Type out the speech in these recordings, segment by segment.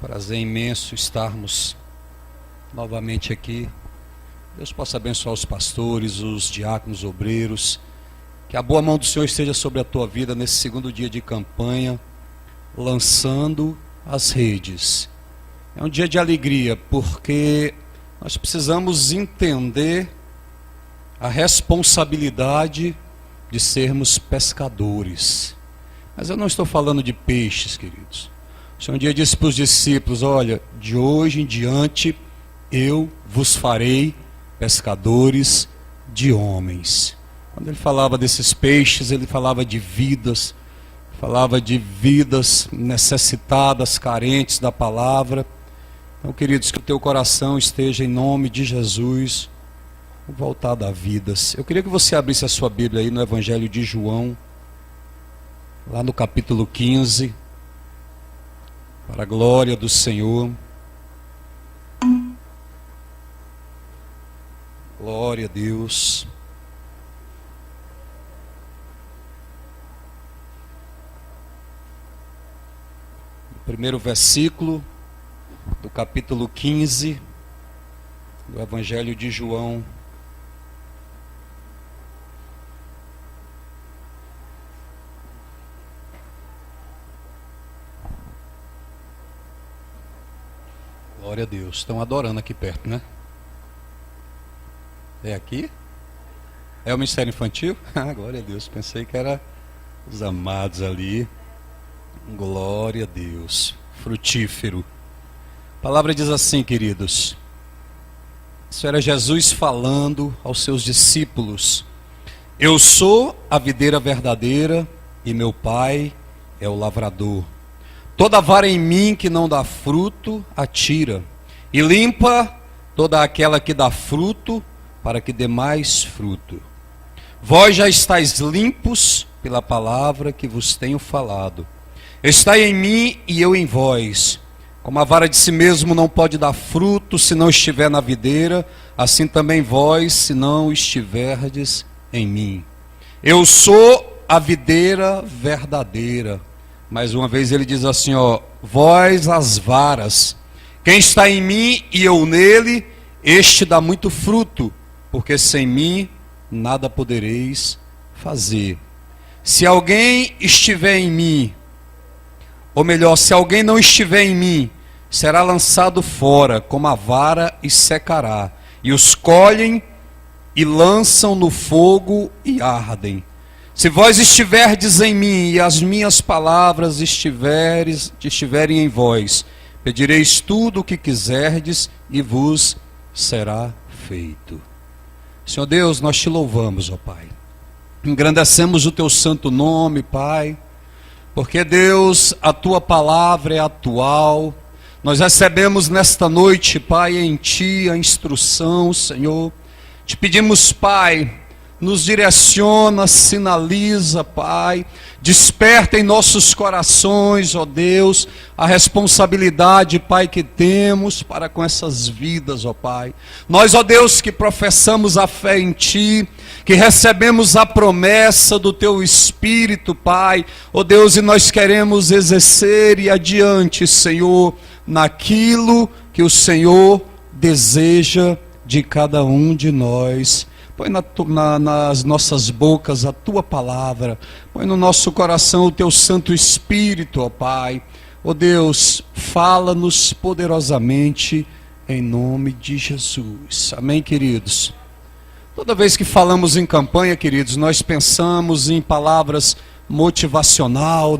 Prazer imenso estarmos novamente aqui. Deus possa abençoar os pastores, os diáconos, obreiros. Que a boa mão do Senhor esteja sobre a tua vida nesse segundo dia de campanha, lançando as redes. É um dia de alegria, porque nós precisamos entender a responsabilidade de sermos pescadores. Mas eu não estou falando de peixes, queridos. O Senhor um dia disse para os discípulos: olha, de hoje em diante eu vos farei pescadores de homens. Quando ele falava desses peixes, ele falava de vidas necessitadas, carentes da palavra. Então, queridos, que o teu coração esteja em nome de Jesus voltado a vidas. Eu queria que você abrisse a sua Bíblia aí no Evangelho de João, lá no capítulo 15, para a glória do Senhor. Glória a Deus. O primeiro versículo do capítulo 15 do Evangelho de João. Glória a Deus. Estão adorando aqui perto, né? É aqui? É o Ministério Infantil? Glória a Deus. Pensei que era os amados ali. Glória a Deus. Frutífero. A palavra diz assim, queridos. Isso era Jesus falando aos seus discípulos. Eu sou a videira verdadeira e meu Pai é o lavrador. Toda vara em mim que não dá fruto, atira, e limpa toda aquela que dá fruto, para que dê mais fruto. Vós já estáis limpos pela palavra que vos tenho falado. Estai em mim e eu em vós. Como a vara de si mesmo não pode dar fruto se não estiver na videira, assim também vós, se não estiverdes em mim. Eu sou a videira verdadeira. Mais uma vez ele diz assim, vós as varas, quem está em mim e eu nele, este dá muito fruto, porque sem mim nada podereis fazer. Se alguém estiver em mim, ou melhor, se alguém não estiver em mim, será lançado fora como a vara e secará, e os colhem e lançam no fogo e ardem. Se vós estiverdes em mim e as minhas palavras estiverem em vós, pedireis tudo o que quiserdes e vos será feito. Senhor Deus, nós te louvamos, ó Pai. Engrandecemos o teu santo nome, Pai, porque Deus, a tua palavra é atual. Nós recebemos nesta noite, Pai, em ti a instrução, Senhor. Te pedimos, Pai, nos direciona, sinaliza, Pai, desperta em nossos corações, ó Deus, a responsabilidade, Pai, que temos para com essas vidas, ó Pai. Nós, ó Deus, que professamos a fé em Ti, que recebemos a promessa do Teu Espírito, Pai, ó Deus, e nós queremos exercer e adiante, Senhor, naquilo que o Senhor deseja de cada um de nós. Põe nas nossas bocas a tua palavra. Põe no nosso coração o teu Santo Espírito, ó Pai. Ó Deus, fala-nos poderosamente em nome de Jesus. Amém, queridos? Toda vez que falamos em campanha, queridos, nós pensamos em palavras motivacional,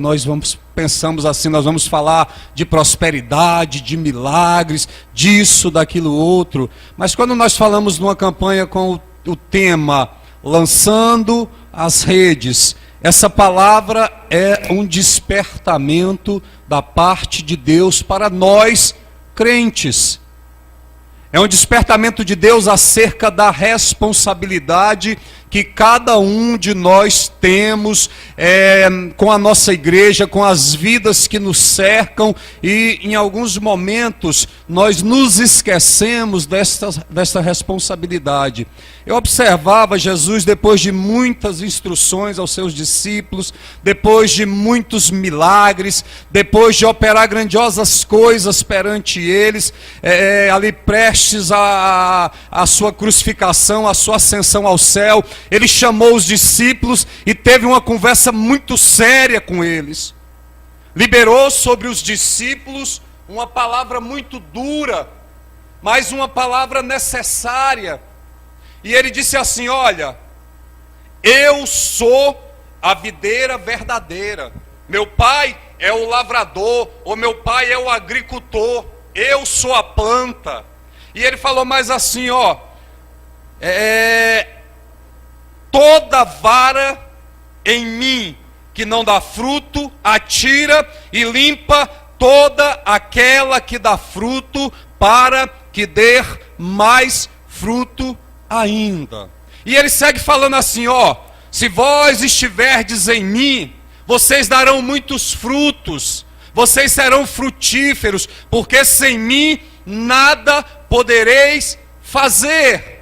pensamos assim, nós vamos falar de prosperidade, de milagres, disso, daquilo outro. Mas quando nós falamos numa campanha com o tema lançando as redes, essa palavra é um despertamento da parte de Deus para nós crentes. É um despertamento de Deus acerca da responsabilidade que cada um de nós temos com a nossa igreja, com as vidas que nos cercam, e em alguns momentos nós nos esquecemos desta responsabilidade. Eu observava Jesus, depois de muitas instruções aos seus discípulos, depois de muitos milagres, depois de operar grandiosas coisas perante eles, ali prestes à sua crucificação, à sua ascensão ao céu, ele chamou os discípulos e teve uma conversa muito séria com eles. Liberou sobre os discípulos uma palavra muito dura, mas uma palavra necessária. E ele disse assim: olha, eu sou a videira verdadeira, meu pai é o lavrador, ou meu pai é o agricultor, eu sou a planta. E ele falou mais assim, ó, toda vara em mim que não dá fruto, atira e limpa toda aquela que dá fruto, para que dê mais fruto ainda. E ele segue falando assim, ó, se vós estiverdes em mim, vocês darão muitos frutos, vocês serão frutíferos, porque sem mim nada podereis fazer.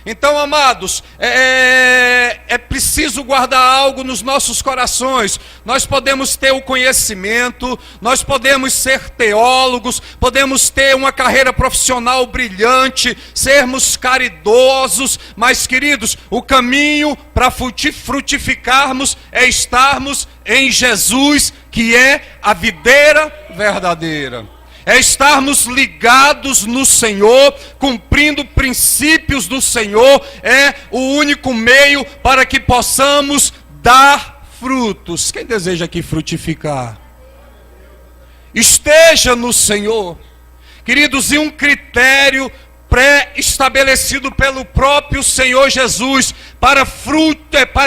Então, amados, é preciso guardar algo nos nossos corações. Nós podemos ter o conhecimento, nós podemos ser teólogos, podemos ter uma carreira profissional brilhante, sermos caridosos, mas, queridos, o caminho para frutificarmos é estarmos em Jesus, que é a videira verdadeira. É estarmos ligados no Senhor, cumprindo princípios do Senhor, é o único meio para que possamos dar frutos. Quem deseja aqui frutificar? Esteja no Senhor. Queridos, e um critério pré-estabelecido pelo próprio Senhor Jesus para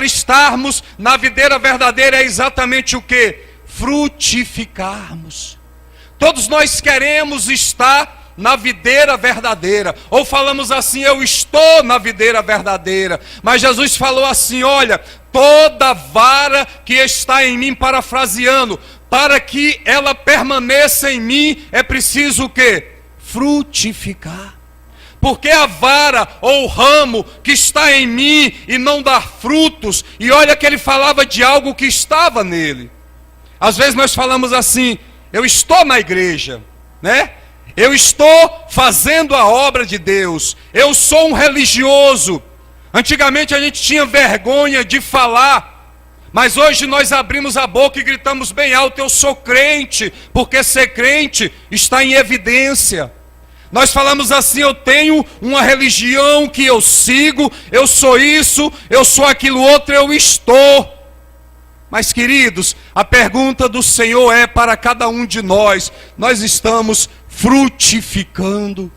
estarmos na videira verdadeira é exatamente o que? Frutificarmos. Todos nós queremos estar na videira verdadeira, ou falamos assim, eu estou na videira verdadeira, mas Jesus falou assim, olha, toda vara que está em mim, parafraseando, para que ela permaneça em mim, é preciso o quê? Frutificar. Porque a vara ou o ramo que está em mim e não dá frutos, e olha que ele falava de algo que estava nele. Às vezes nós falamos assim, eu estou na igreja, né? Eu estou fazendo a obra de Deus. Eu sou um religioso. Antigamente a gente tinha vergonha de falar, mas hoje nós abrimos a boca e gritamos bem alto, eu sou crente, porque ser crente está em evidência. Nós falamos assim, eu tenho uma religião que eu sigo, eu sou isso, eu sou aquilo outro, eu estou. Mas, queridos, a pergunta do Senhor é para cada um de nós: nós estamos frutificando?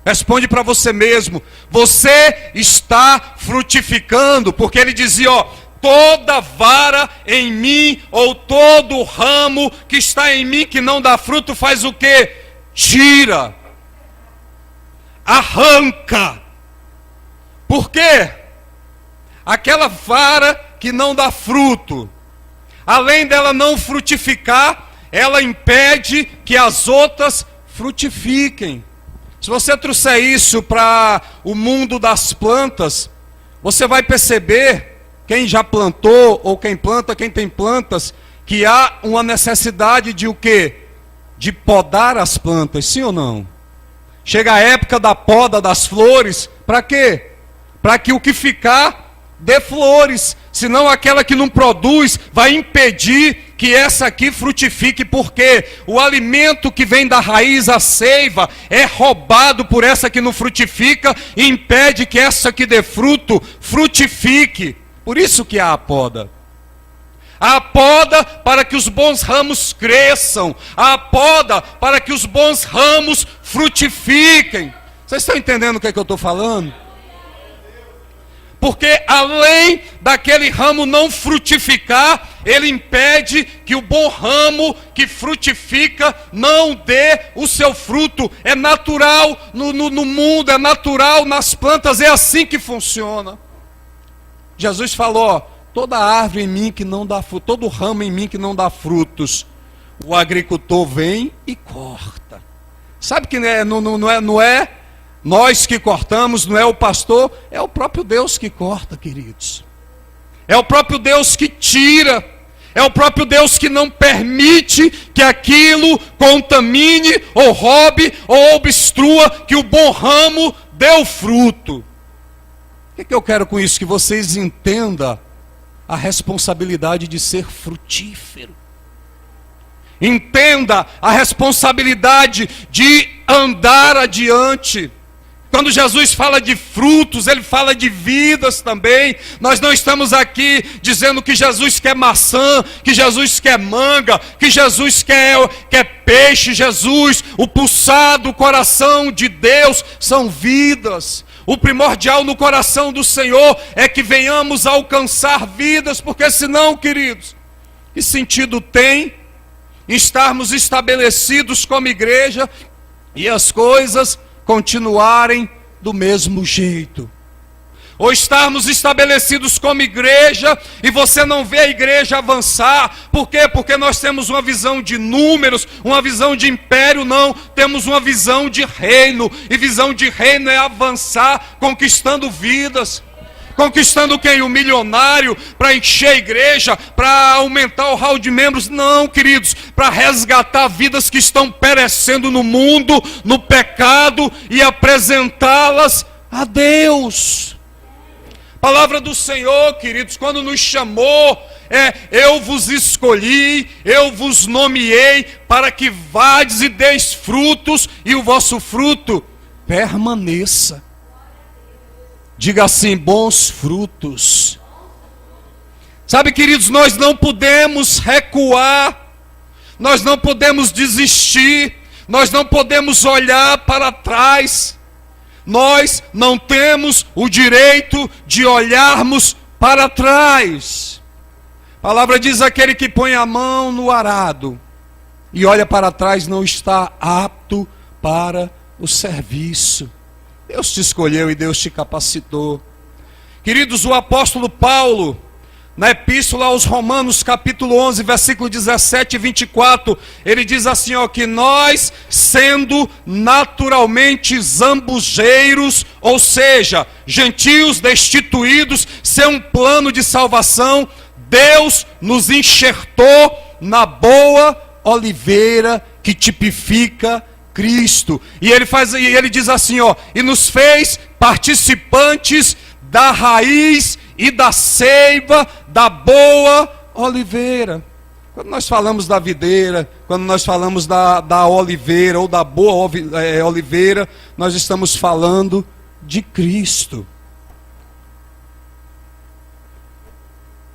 Responde para você mesmo, você está frutificando? Porque ele dizia, ó, toda vara em mim, ou todo ramo que está em mim que não dá fruto, faz o quê? Tira, arranca. Por quê? Aquela vara que não dá fruto, além dela não frutificar, ela impede que as outras frutifiquem. Se você trouxer isso para o mundo das plantas, você vai perceber, quem já plantou, ou quem planta, quem tem plantas, que há uma necessidade de o quê? De podar as plantas, sim ou não? Chega a época da poda das flores, para quê? Para que o que ficar dê flores, senão aquela que não produz vai impedir que essa aqui frutifique, porque o alimento que vem da raiz, a seiva, é roubado por essa que não frutifica e impede que essa que dê fruto frutifique. Por isso que há a poda. Há a poda para que os bons ramos cresçam, há a poda para que os bons ramos frutifiquem. Vocês estão entendendo o que é que eu estou falando? Porque além daquele ramo não frutificar, ele impede que o bom ramo que frutifica não dê o seu fruto. É natural no mundo, é natural nas plantas, é assim que funciona. Jesus falou, ó, toda árvore em mim que não dá fruto, todo ramo em mim que não dá frutos, o agricultor vem e corta. Sabe que não é nós que cortamos, não é o pastor, é o próprio Deus que corta, queridos. É o próprio Deus que tira, é o próprio Deus que não permite que aquilo contamine, ou roube, ou obstrua, que o bom ramo dê o fruto. O que eu quero com isso? Que vocês entendam a responsabilidade de ser frutífero. Entenda a responsabilidade de andar adiante. Quando Jesus fala de frutos, Ele fala de vidas também. Nós não estamos aqui dizendo que Jesus quer maçã, que Jesus quer manga, que Jesus quer peixe. Jesus, o pulsar do coração de Deus são vidas. O primordial no coração do Senhor é que venhamos a alcançar vidas, porque senão, queridos, que sentido tem estarmos estabelecidos como igreja e as coisas continuarem do mesmo jeito? Ou estarmos estabelecidos como igreja e você não vê a igreja avançar. Por quê? Porque nós temos uma visão de números, uma visão de império. Não, temos uma visão de reino. E visão de reino é avançar, conquistando vidas. Conquistando quem? O milionário, para encher a igreja, para aumentar o hall de membros. Não, queridos, para resgatar vidas que estão perecendo no mundo, no pecado, e apresentá-las a Deus. Palavra do Senhor, queridos, quando nos chamou, eu vos escolhi, eu vos nomeei, para que vades e deis frutos, e o vosso fruto permaneça. Diga assim, bons frutos. Sabe, queridos, nós não podemos recuar, nós não podemos desistir, nós não podemos olhar para trás. Nós não temos o direito de olharmos para trás. A palavra diz, aquele que põe a mão no arado e olha para trás não está apto para o serviço. Deus te escolheu e Deus te capacitou. Queridos, o apóstolo Paulo, na epístola aos Romanos, capítulo 11, versículo 17 e 24, ele diz assim, ó, que nós, sendo naturalmente zambujeiros, ou seja, gentios destituídos, sem um plano de salvação, Deus nos enxertou na boa oliveira que tipifica Cristo. E ele diz assim, ó, e nos fez participantes da raiz e da seiva da boa oliveira. Quando nós falamos da videira, quando nós falamos da oliveira ou da boa oliveira, nós estamos falando de Cristo.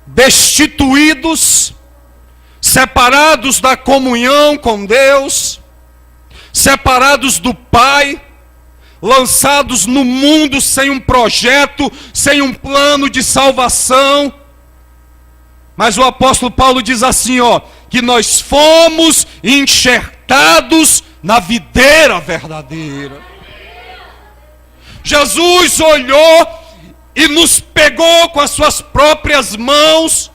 Destituídos, separados da comunhão com Deus, separados do Pai, lançados no mundo sem um projeto, sem um plano de salvação. Mas o apóstolo Paulo diz assim, ó, que nós fomos enxertados na videira verdadeira. Jesus olhou e nos pegou com as suas próprias mãos.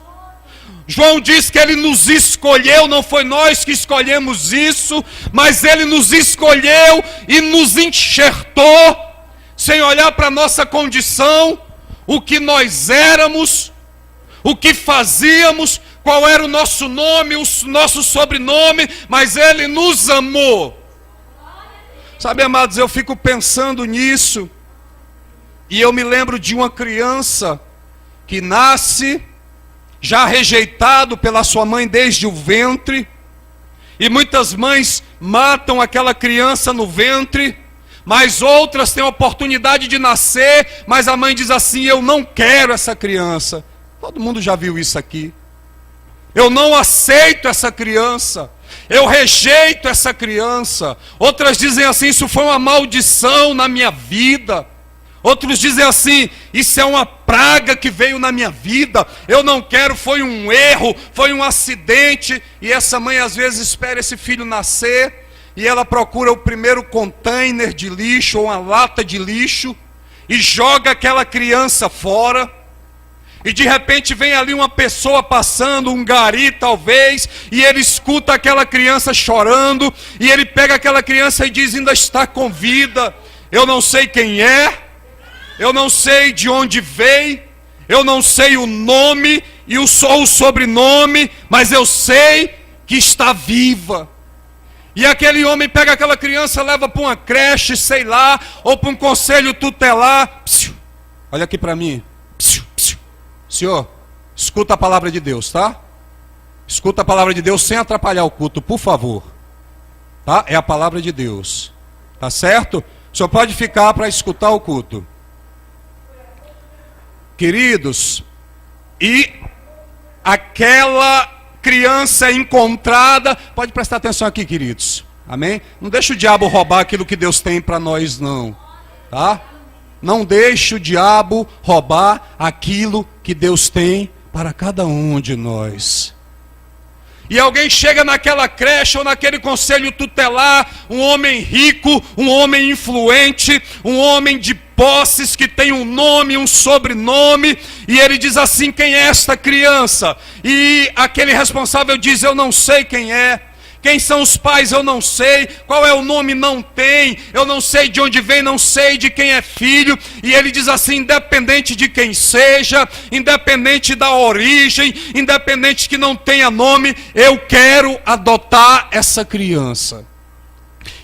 João diz que Ele nos escolheu, não foi nós que escolhemos isso, mas Ele nos escolheu e nos enxertou, sem olhar para a nossa condição, o que nós éramos, o que fazíamos, qual era o nosso nome, o nosso sobrenome, mas Ele nos amou. Sabe, amados, eu fico pensando nisso, e eu me lembro de uma criança que nasce já rejeitado pela sua mãe desde o ventre, e muitas mães matam aquela criança no ventre, mas outras têm a oportunidade de nascer, mas a mãe diz assim, eu não quero essa criança. Todo mundo já viu isso aqui. Eu não aceito essa criança, eu rejeito essa criança. Outras dizem assim, isso foi uma maldição na minha vida. Outros dizem assim, isso é uma praga que veio na minha vida, eu não quero, foi um erro, foi um acidente. E essa mãe às vezes espera esse filho nascer, e ela procura o primeiro container de lixo, ou uma lata de lixo, e joga aquela criança fora. E de repente vem ali uma pessoa passando, um gari talvez, e ele escuta aquela criança chorando, e ele pega aquela criança e diz: ainda está com vida. Eu não sei quem é, eu não sei de onde veio, eu não sei o nome e o sobrenome, mas eu sei que está viva. E aquele homem pega aquela criança, leva para uma creche, sei lá, ou para um conselho tutelar. Psiu, olha aqui para mim. Psiu, psiu. Senhor, escuta a palavra de Deus, tá? Escuta a palavra de Deus sem atrapalhar o culto, por favor. Tá? É a palavra de Deus. Tá certo? O senhor pode ficar para escutar o culto. Queridos, e aquela criança encontrada, pode prestar atenção aqui, queridos. Amém? Não deixa o diabo roubar aquilo que Deus tem para nós, não. Tá? Não deixe o diabo roubar aquilo que Deus tem para cada um de nós. E alguém chega naquela creche ou naquele conselho tutelar, um homem rico, um homem influente, um homem de posses que tem um nome, um sobrenome, e ele diz assim: quem é esta criança? E aquele responsável diz: eu não sei quem é. Quem são os pais? Eu não sei. Qual é o nome? Não tem. Eu não sei de onde vem, não sei de quem é filho. E ele diz assim: independente de quem seja, independente da origem, independente que não tenha nome, eu quero adotar essa criança.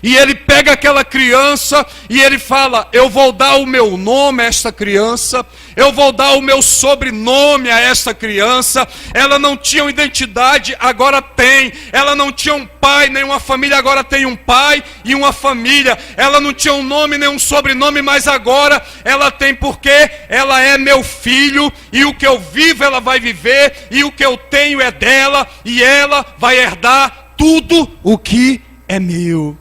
E ele pega aquela criança e ele fala: eu vou dar o meu nome a esta criança, eu vou dar o meu sobrenome a esta criança. Ela não tinha uma identidade, agora tem. Ela não tinha um pai nem uma família, agora tem um pai e uma família. Ela não tinha um nome nem um sobrenome, mas agora ela tem, porque ela é meu filho, e o que eu vivo ela vai viver, e o que eu tenho é dela, e ela vai herdar tudo o que é meu.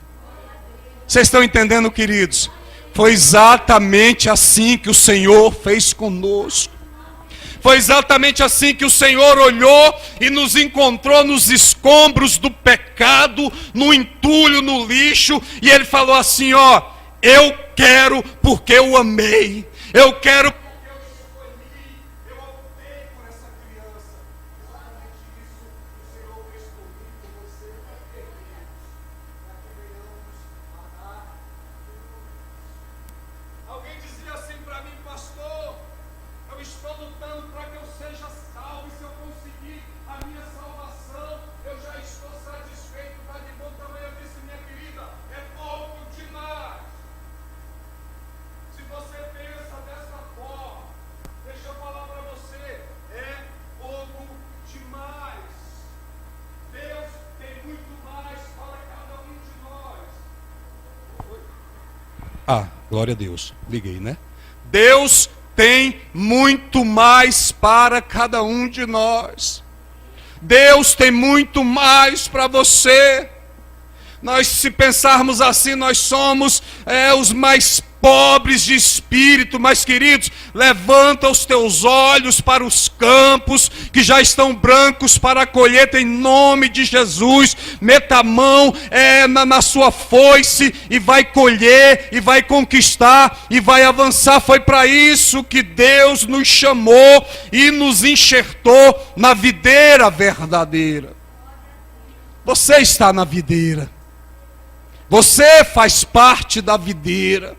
Vocês estão entendendo, queridos? Foi exatamente assim que o Senhor fez conosco. Foi exatamente assim que o Senhor olhou e nos encontrou nos escombros do pecado, no entulho, no lixo, e Ele falou assim: ó, eu quero porque eu amei, eu quero porque eu escolhi, eu optei por essa criança. Exatamente isso o Senhor fez comigo, com você, para que venhamos amar. Alguém dizia assim para mim: pastor, eu estou lutando para que eu seja salvo, e se eu conseguir a minha salvação, eu já estou satisfeito, está de bom tamanho. Eu disse: minha querida, é pouco demais. Se você pensa dessa forma, deixa eu falar para você, é pouco demais. Deus tem muito mais para cada um de nós. Ah, glória a Deus. Liguei, né? Deus tem muito mais para cada um de nós. Deus tem muito mais para você. Nós, se pensarmos assim, nós somos os mais pobres de espírito. Mas, queridos, levanta os teus olhos para os campos que já estão brancos para a colheita, em nome de Jesus. Meta a mão na sua foice e vai colher, e vai conquistar, e vai avançar. Foi para isso que Deus nos chamou e nos enxertou na videira verdadeira. Você está na videira. Você faz parte da videira.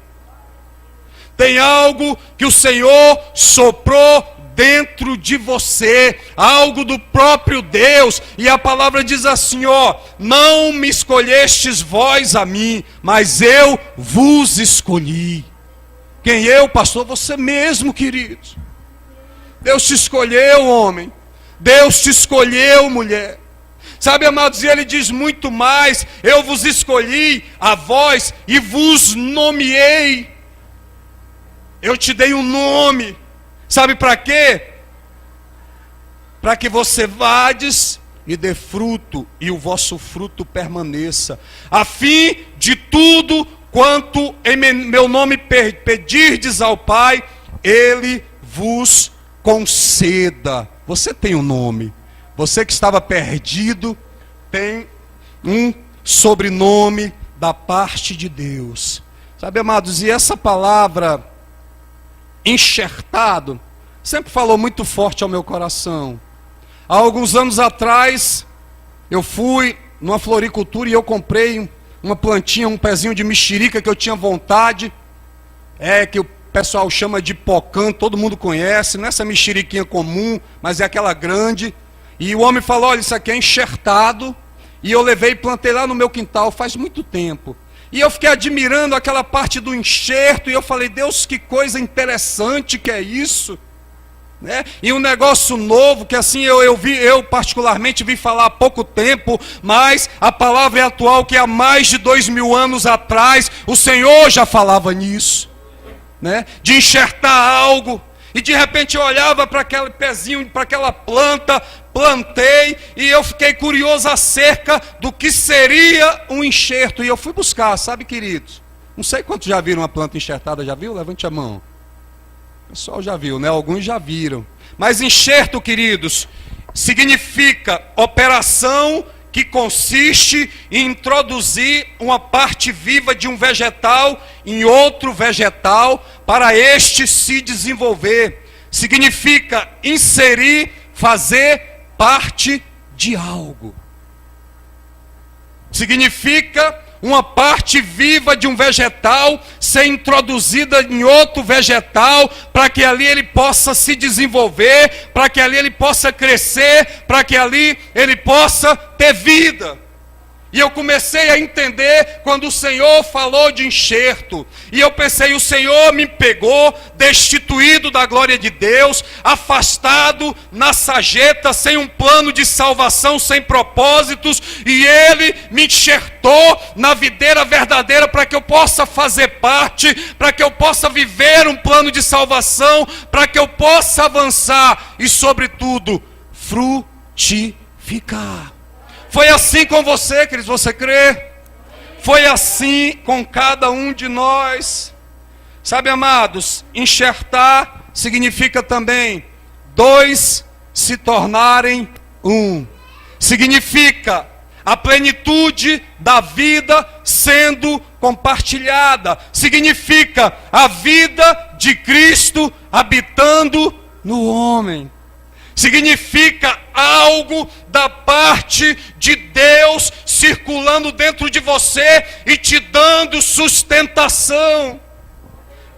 Tem algo que o Senhor soprou dentro de você, algo do próprio Deus, e a palavra diz assim: ó, não me escolhestes vós a mim, mas eu vos escolhi. Quem eu, pastor? Você mesmo, queridos. Deus te escolheu, homem. Deus te escolheu, mulher. Sabe, amados, e Ele diz muito mais: eu vos escolhi a vós e vos nomeei. Eu te dei um nome. Sabe para quê? Para que você vades e dê fruto, e o vosso fruto permaneça, a fim de tudo quanto em meu nome pedirdes ao Pai, Ele vos conceda. Você tem um nome. Você que estava perdido tem um sobrenome da parte de Deus. Sabe, amados, e essa palavra enxertado sempre falou muito forte ao meu coração. Há alguns anos atrás, eu fui numa floricultura e eu comprei uma plantinha, um pezinho de mexerica que eu tinha vontade, que o pessoal chama de pocã, todo mundo conhece, não é essa mexeriquinha comum, mas é aquela grande. E o homem falou, olha, isso aqui é enxertado, e eu levei e plantei lá no meu quintal, faz muito tempo. E eu fiquei admirando aquela parte do enxerto, e eu falei, Deus, que coisa interessante que é isso. Né? E um negócio novo, que assim eu particularmente vi falar há pouco tempo, mas a palavra é atual, que há mais de 2000 anos atrás, o Senhor já falava nisso. Né? De enxertar algo, e de repente eu olhava para aquele pezinho, para aquela planta, plantei, e eu fiquei curioso acerca do que seria um enxerto, e eu fui buscar, sabe, queridos? Não sei quantos já viram uma planta enxertada, já viu? Levante a mão. O pessoal já viu, né? Alguns já viram. Mas enxerto, queridos, significa operação que consiste em introduzir uma parte viva de um vegetal em outro vegetal para este se desenvolver. Significa inserir, fazer parte de algo. Significa uma parte viva de um vegetal ser introduzida em outro vegetal, para que ali ele possa se desenvolver, para que ali ele possa crescer, para que ali ele possa ter vida. E eu comecei a entender quando o Senhor falou de enxerto. E eu pensei, o Senhor me pegou, destituído da glória de Deus, afastado na sarjeta, sem um plano de salvação, sem propósitos. E Ele me enxertou na videira verdadeira para que eu possa fazer parte, para que eu possa viver um plano de salvação, para que eu possa avançar e, sobretudo, frutificar. Foi assim com você, queridos, você crê? Foi assim com cada um de nós. Sabe, amados, enxertar significa também dois se tornarem um. Significa a plenitude da vida sendo compartilhada. Significa a vida de Cristo habitando no homem. Significa algo da parte de Deus circulando dentro de você e te dando sustentação.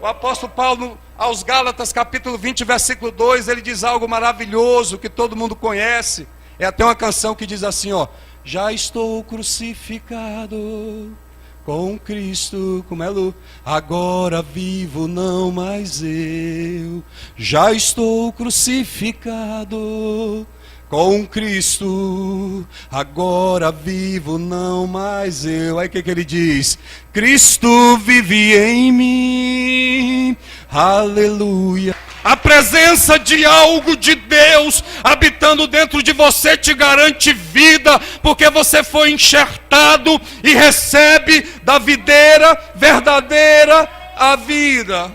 O apóstolo Paulo, aos Gálatas, capítulo 20, versículo 2, ele diz algo maravilhoso que todo mundo conhece. É até uma canção que diz assim, ó: já estou crucificado com Cristo, como é, Lu? Agora vivo não mais eu, já estou crucificado com Cristo, agora vivo não mais eu. Aí o que ele diz? Cristo vive em mim, aleluia. A presença de algo de Deus habitando dentro de você te garante vida, porque você foi enxertado e recebe da videira verdadeira a vida.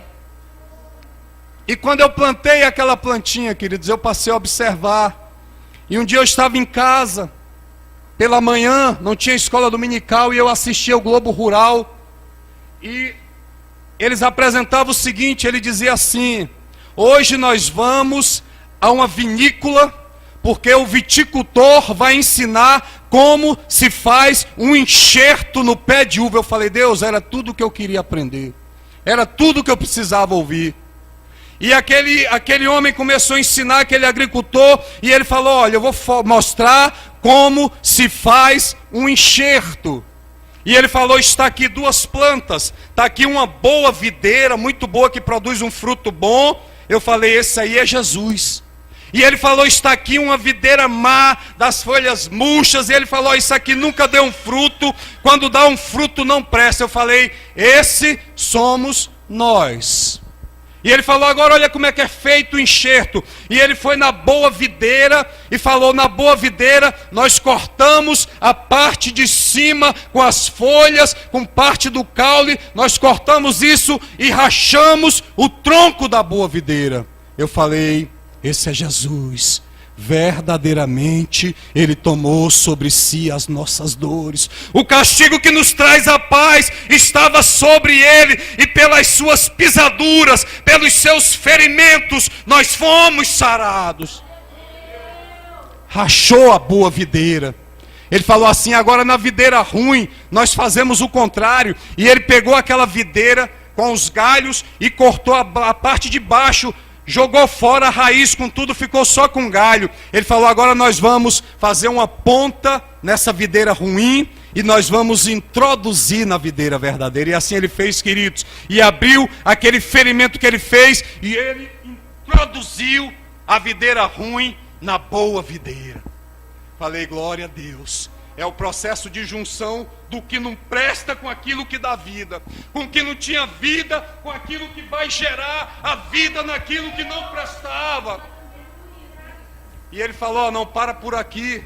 E quando eu plantei aquela plantinha, queridos, eu passei a observar. E um dia eu estava em casa, pela manhã, não tinha escola dominical, e eu assistia o Globo Rural. E eles apresentavam o seguinte, ele dizia assim: hoje nós vamos a uma vinícola, porque o viticultor vai ensinar como se faz um enxerto no pé de uva. Eu falei, Deus, era tudo o que eu queria aprender, era tudo o que eu precisava ouvir. E aquele homem começou a ensinar, aquele agricultor, e ele falou, olha, eu vou mostrar como se faz um enxerto. E ele falou, está aqui duas plantas, está aqui uma boa videira, muito boa, que produz um fruto bom. Eu falei, esse aí é Jesus. E ele falou, está aqui uma videira má, das folhas murchas. E ele falou, isso aqui nunca deu um fruto, quando dá um fruto não presta. Eu falei, esse somos nós. E ele falou, agora olha como é que é feito o enxerto. E ele foi na boa videira e falou, na boa videira nós cortamos a parte de cima com as folhas, com parte do caule, nós cortamos isso e rachamos o tronco da boa videira. Eu falei, esse é Jesus. Verdadeiramente Ele tomou sobre si as nossas dores. O castigo que nos traz a paz estava sobre ele, e pelas suas pisaduras, pelos seus ferimentos, nós fomos sarados. Rachou a boa videira. Ele falou assim: agora na videira ruim, nós fazemos o contrário. E ele pegou aquela videira com os galhos e cortou a parte de baixo, jogou fora a raiz com tudo, ficou só com galho. Ele falou: agora nós vamos fazer uma ponta nessa videira ruim e nós vamos introduzir na videira verdadeira. E assim ele fez, queridos, e abriu aquele ferimento que ele fez, e ele introduziu a videira ruim na boa videira. Falei: glória a Deus. É o processo de junção do que não presta com aquilo que dá vida, com o que não tinha vida, com aquilo que vai gerar a vida naquilo que não prestava. E ele falou: não para por aqui,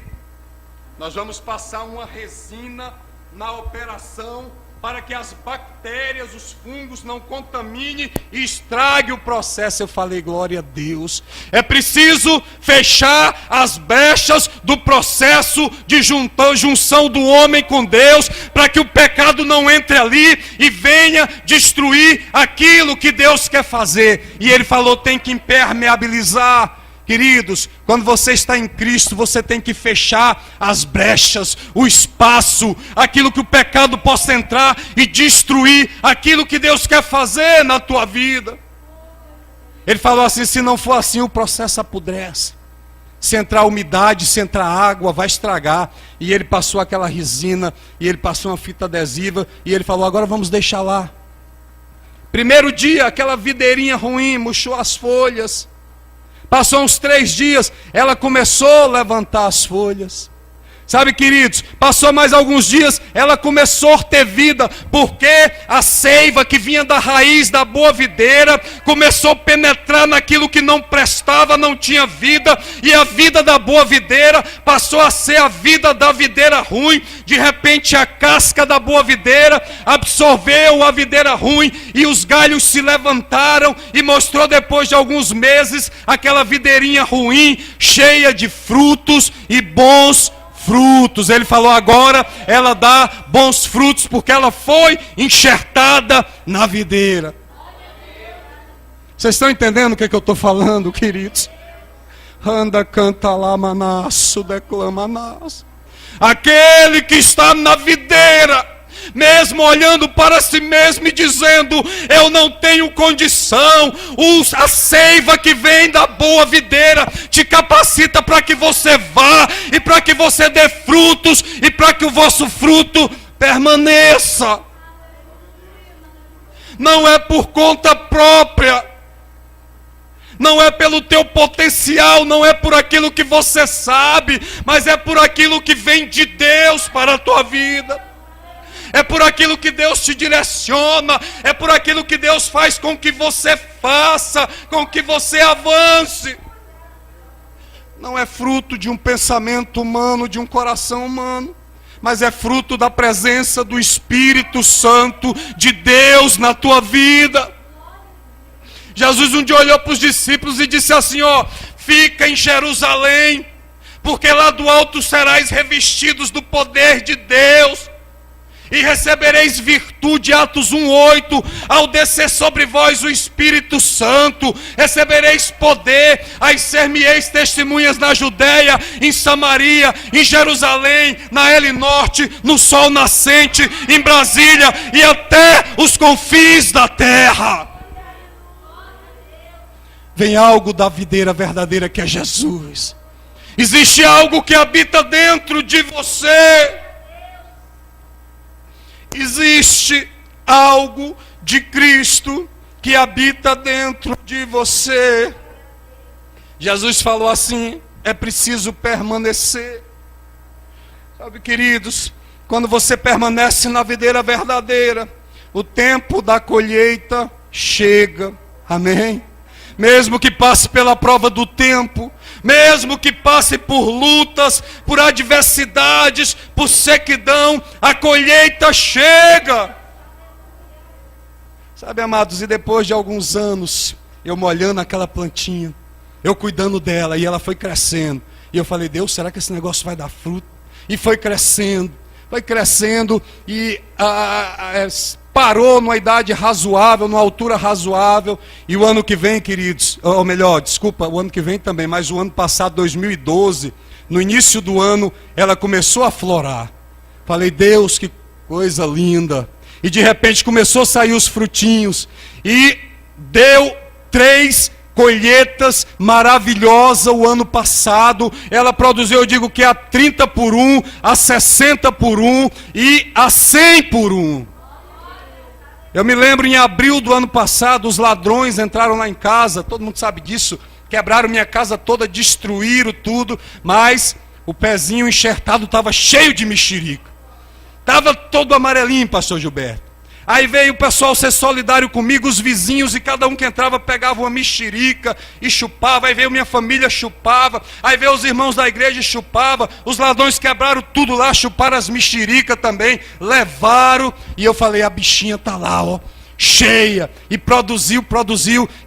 nós vamos passar uma resina na operação, para que as bactérias, os fungos não contaminem e estrague o processo. Eu falei: glória a Deus. É preciso fechar as brechas do processo de junção do homem com Deus, para que o pecado não entre ali e venha destruir aquilo que Deus quer fazer. E ele falou: tem que impermeabilizar. Queridos, quando você está em Cristo, você tem que fechar as brechas, o espaço, aquilo que o pecado possa entrar e destruir aquilo que Deus quer fazer na tua vida. Ele falou assim: se não for assim, o processo apodrece. Se entrar umidade, se entrar água, vai estragar. E ele passou aquela resina, e ele passou uma fita adesiva, e ele falou: agora vamos deixar lá. Primeiro dia, aquela videirinha ruim, murchou as folhas. Passou uns 3 dias, ela começou a levantar as folhas. Sabe, queridos, passou mais alguns dias, ela começou a ter vida, porque a seiva que vinha da raiz da boa videira começou a penetrar naquilo que não prestava, não tinha vida, e a vida da boa videira passou a ser a vida da videira ruim. De repente a casca da boa videira absorveu a videira ruim, e os galhos se levantaram, e mostrou depois de alguns meses aquela videirinha ruim, cheia de frutos e bons frutos. Ele falou: agora ela dá bons frutos, porque ela foi enxertada na videira. Vocês estão entendendo o que eu estou falando, queridos? Anda, canta lá, manasso, declama nas. Aquele que está na videira, mesmo olhando para si mesmo e dizendo: eu não tenho condição, a seiva que vem da boa videira te capacita para que você vá, e para que você dê frutos, e para que o vosso fruto permaneça. Não é por conta própria, não é pelo teu potencial, não é por aquilo que você sabe, mas é por aquilo que vem de Deus para a tua vida. É por aquilo que Deus te direciona, é por aquilo que Deus faz com que você faça, com que você avance. Não é fruto de um pensamento humano, de um coração humano, mas é fruto da presença do Espírito Santo de Deus na tua vida. Jesus um dia olhou para os discípulos e disse assim: ó, fica em Jerusalém, porque lá do alto serás revestidos do poder de Deus, e recebereis virtude, Atos 1:8, ao descer sobre vós o Espírito Santo, recebereis poder, aí ser-me-eis testemunhas na Judeia, em Samaria, em Jerusalém, na L Norte, no sol nascente, em Brasília e até os confins da terra. Vem algo da videira verdadeira, que é Jesus. Existe algo que habita dentro de você. Existe algo de Cristo que habita dentro de você. Jesus falou assim: é preciso permanecer. Sabe, queridos, quando você permanece na videira verdadeira, o tempo da colheita chega. Amém? Mesmo que passe pela prova do tempo, mesmo que passe por lutas, por adversidades, por sequidão, a colheita chega. Sabe, amados, e depois de alguns anos, eu molhando aquela plantinha, eu cuidando dela, e ela foi crescendo, e eu falei: Deus, será que esse negócio vai dar fruto? E foi crescendo, foi crescendo e parou numa idade razoável, numa altura razoável. E o ano que vem, queridos, ou melhor, desculpa, o ano que vem também, mas o ano passado, 2012, no início do ano, ela começou a florar. Falei, Deus, que coisa linda. E de repente começou a sair os frutinhos. E deu 3 colheitas maravilhosas o ano passado. Ela produziu, eu digo que a 30 por 1, a 60 por 1 e a 100 por 1. Eu me lembro em abril do ano passado, os ladrões entraram lá em casa, todo mundo sabe disso, quebraram minha casa toda, destruíram tudo, mas o pezinho enxertado estava cheio de mexerica. Estava todo amarelinho, pastor Gilberto. Aí veio o pessoal ser solidário comigo, os vizinhos, e cada um que entrava pegava uma mexerica e chupava. Aí veio minha família, chupava. Aí veio os irmãos da igreja e chupava. Os ladrões quebraram tudo lá, chuparam as mexericas também, levaram. E eu falei, a bichinha está lá, ó, cheia. E produziu.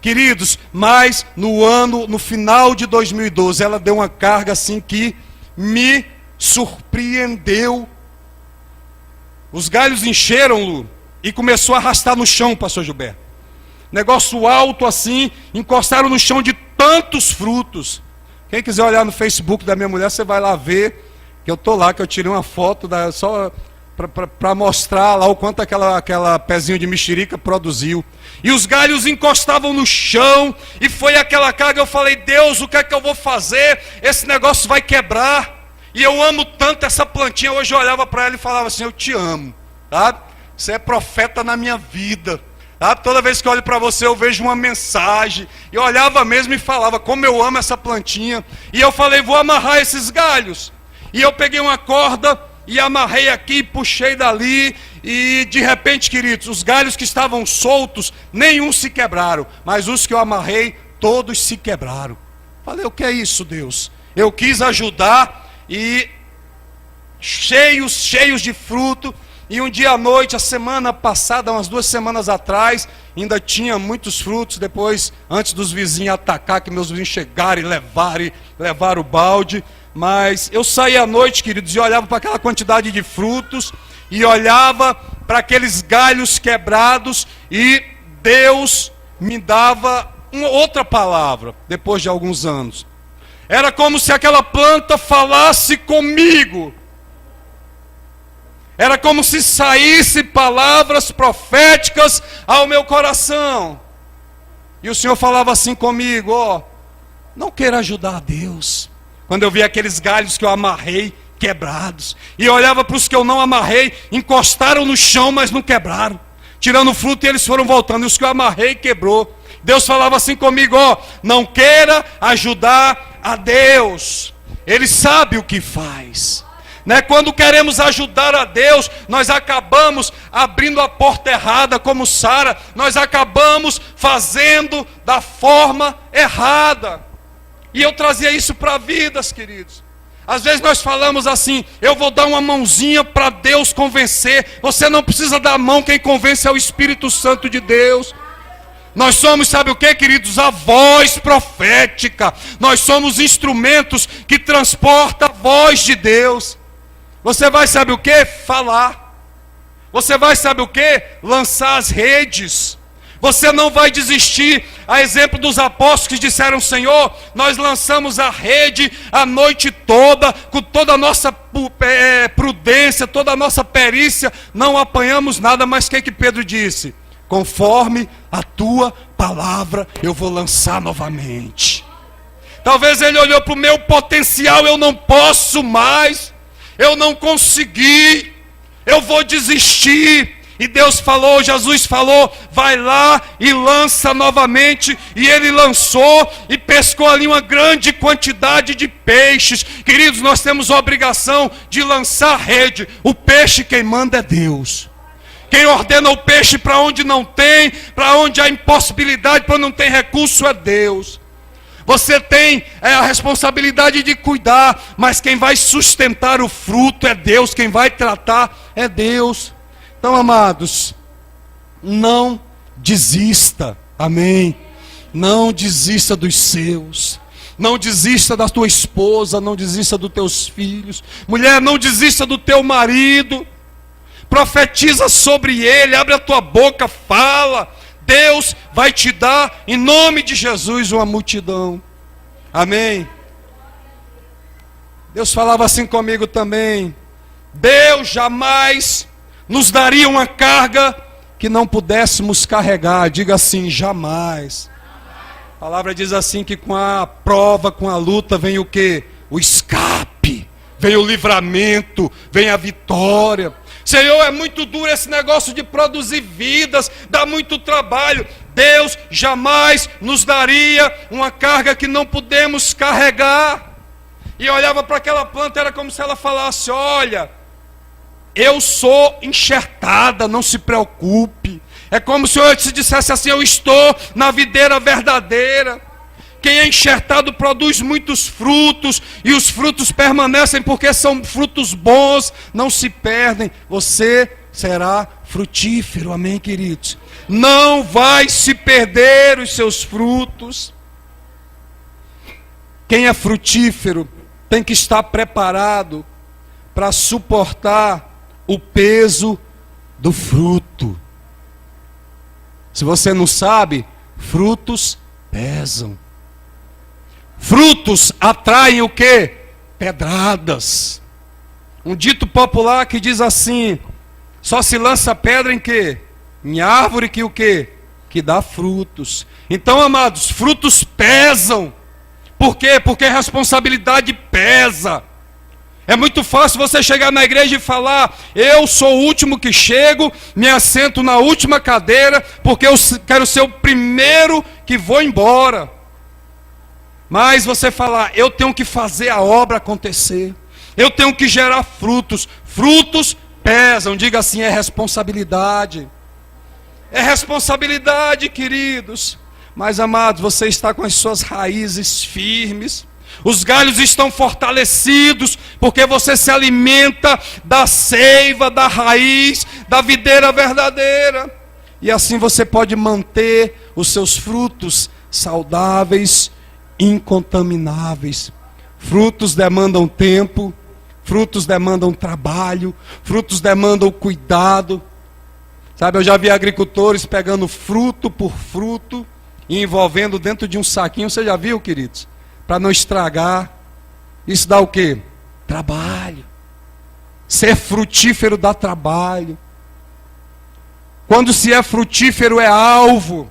Queridos, mas no final de 2012, ela deu uma carga assim que me surpreendeu. Os galhos encheram, Lu, e começou a arrastar no chão, pastor Gilberto. Negócio alto assim, encostaram no chão de tantos frutos. Quem quiser olhar no Facebook da minha mulher, você vai lá ver, que eu estou lá, que eu tirei uma foto, só para mostrar lá o quanto aquela pezinho de mexerica produziu. E os galhos encostavam no chão, e foi aquela carga, eu falei, Deus, o que é que eu vou fazer? Esse negócio vai quebrar. E eu amo tanto essa plantinha. Hoje eu olhava para ela e falava assim, eu te amo, sabe? Você é profeta na minha vida, sabe? Toda vez que eu olho para você eu vejo uma mensagem. E eu olhava mesmo e falava, como eu amo essa plantinha. E eu falei, vou amarrar esses galhos. E eu peguei uma corda e amarrei aqui, puxei dali. E de repente, queridos, os galhos que estavam soltos, nenhum se quebraram. Mas os que eu amarrei, todos se quebraram. Falei, o que é isso, Deus? Eu quis ajudar. E cheios de fruto. E um dia à noite, a semana passada, umas 2 semanas atrás, ainda tinha muitos frutos. Depois, antes dos vizinhos atacar, que meus vizinhos chegaram e levaram o balde. Mas eu saí à noite, queridos, e olhava para aquela quantidade de frutos, e olhava para aqueles galhos quebrados, e Deus me dava uma outra palavra, depois de alguns anos. Era como se aquela planta falasse comigo. Era como se saísse palavras proféticas ao meu coração. E o Senhor falava assim comigo, ó, não queira ajudar a Deus. Quando eu vi aqueles galhos que eu amarrei quebrados, e eu olhava para os que eu não amarrei, encostaram no chão, mas não quebraram, tirando o fruto, e eles foram voltando, e os que eu amarrei quebrou. Deus falava assim comigo, ó, não queira ajudar a Deus, Ele sabe o que faz, né? Quando queremos ajudar a Deus, nós acabamos abrindo a porta errada, como Sara, nós acabamos fazendo da forma errada. E eu trazia isso para vidas, queridos. Às vezes nós falamos assim, eu vou dar uma mãozinha para Deus convencer. Você não precisa dar a mão, quem convence é o Espírito Santo de Deus. Nós somos, sabe o que, queridos? A voz profética. Nós somos instrumentos que transportam a voz de Deus. Você vai, sabe o que? Falar. Você vai, sabe o que? Lançar as redes. Você não vai desistir. A exemplo dos apóstolos que disseram, Senhor, nós lançamos a rede a noite toda, com toda a nossa prudência, toda a nossa perícia, não apanhamos nada. Mas o que Pedro disse? Conforme a tua palavra, eu vou lançar novamente. Talvez ele olhou para o meu potencial, eu não posso mais, eu não consegui, eu vou desistir. E Deus falou, Jesus falou, vai lá e lança novamente. E ele lançou e pescou ali uma grande quantidade de peixes. Queridos, nós temos a obrigação de lançar a rede. O peixe quem manda é Deus. Quem ordena o peixe para onde não tem, para onde há impossibilidade, para onde não tem recurso é Deus. Você tem a responsabilidade de cuidar, mas quem vai sustentar o fruto é Deus, quem vai tratar é Deus. Então, amados, não desista, amém? Não desista dos seus, Não desista da tua esposa, não desista dos teus filhos. Mulher, não desista do teu marido. Profetiza sobre ele, abre a tua boca, fala. Deus vai te dar, em nome de Jesus, uma multidão. Amém. Deus falava assim comigo também. Deus jamais nos daria uma carga que não pudéssemos carregar. Diga assim, jamais. A palavra diz assim que com a prova, com a luta, vem o quê? O escape, vem o livramento, vem a vitória. Senhor, é muito duro esse negócio de produzir vidas, dá muito trabalho. Deus jamais nos daria uma carga que não podemos carregar. E eu olhava para aquela planta, era como se ela falasse, olha, eu sou enxertada, não se preocupe. É como se eu se dissesse assim, eu estou na videira verdadeira. Quem é enxertado produz muitos frutos, e os frutos permanecem porque são frutos bons, não se perdem. Você será frutífero, amém, queridos? Não vai se perder os seus frutos. Quem é frutífero tem que estar preparado para suportar o peso do fruto. Se você não sabe, frutos pesam. Frutos atraem o quê? Pedradas. Um dito popular que diz assim: só se lança pedra em quê? Em árvore que o quê? Que dá frutos. Então, amados, frutos pesam. Por quê? Porque a responsabilidade pesa. É muito fácil você chegar na igreja e falar, eu sou o último que chego, me assento na última cadeira, porque eu quero ser o primeiro que vou embora. Mas você falar, eu tenho que fazer a obra acontecer, eu tenho que gerar frutos. Frutos pesam, diga assim, é responsabilidade. É responsabilidade, queridos. Mas, amados, você está com as suas raízes firmes. Os galhos estão fortalecidos, porque você se alimenta da seiva, da raiz, da videira verdadeira. E assim você pode manter os seus frutos saudáveis, incontamináveis. Frutos demandam tempo, frutos demandam trabalho, frutos demandam cuidado. Sabe, eu já vi agricultores pegando fruto por fruto e envolvendo dentro de um saquinho. Você já viu, queridos? Para não estragar. Isso dá o quê? Trabalho. Ser frutífero dá trabalho. Quando se é frutífero é alvo.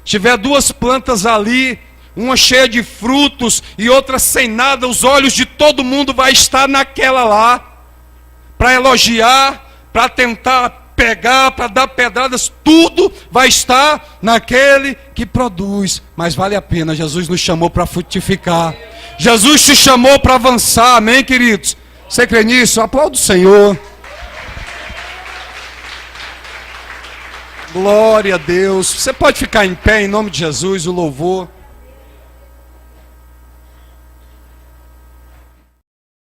Se tiver duas plantas ali, uma cheia de frutos e outra sem nada, os olhos de todo mundo vai estar naquela lá, para elogiar, para tentar pegar, para dar pedradas, tudo vai estar naquele que produz. Mas vale a pena, Jesus nos chamou para frutificar. Jesus te chamou para avançar, amém, queridos? Você crê nisso? Aplauda o Senhor. Glória a Deus. Você pode ficar em pé em nome de Jesus, o louvor.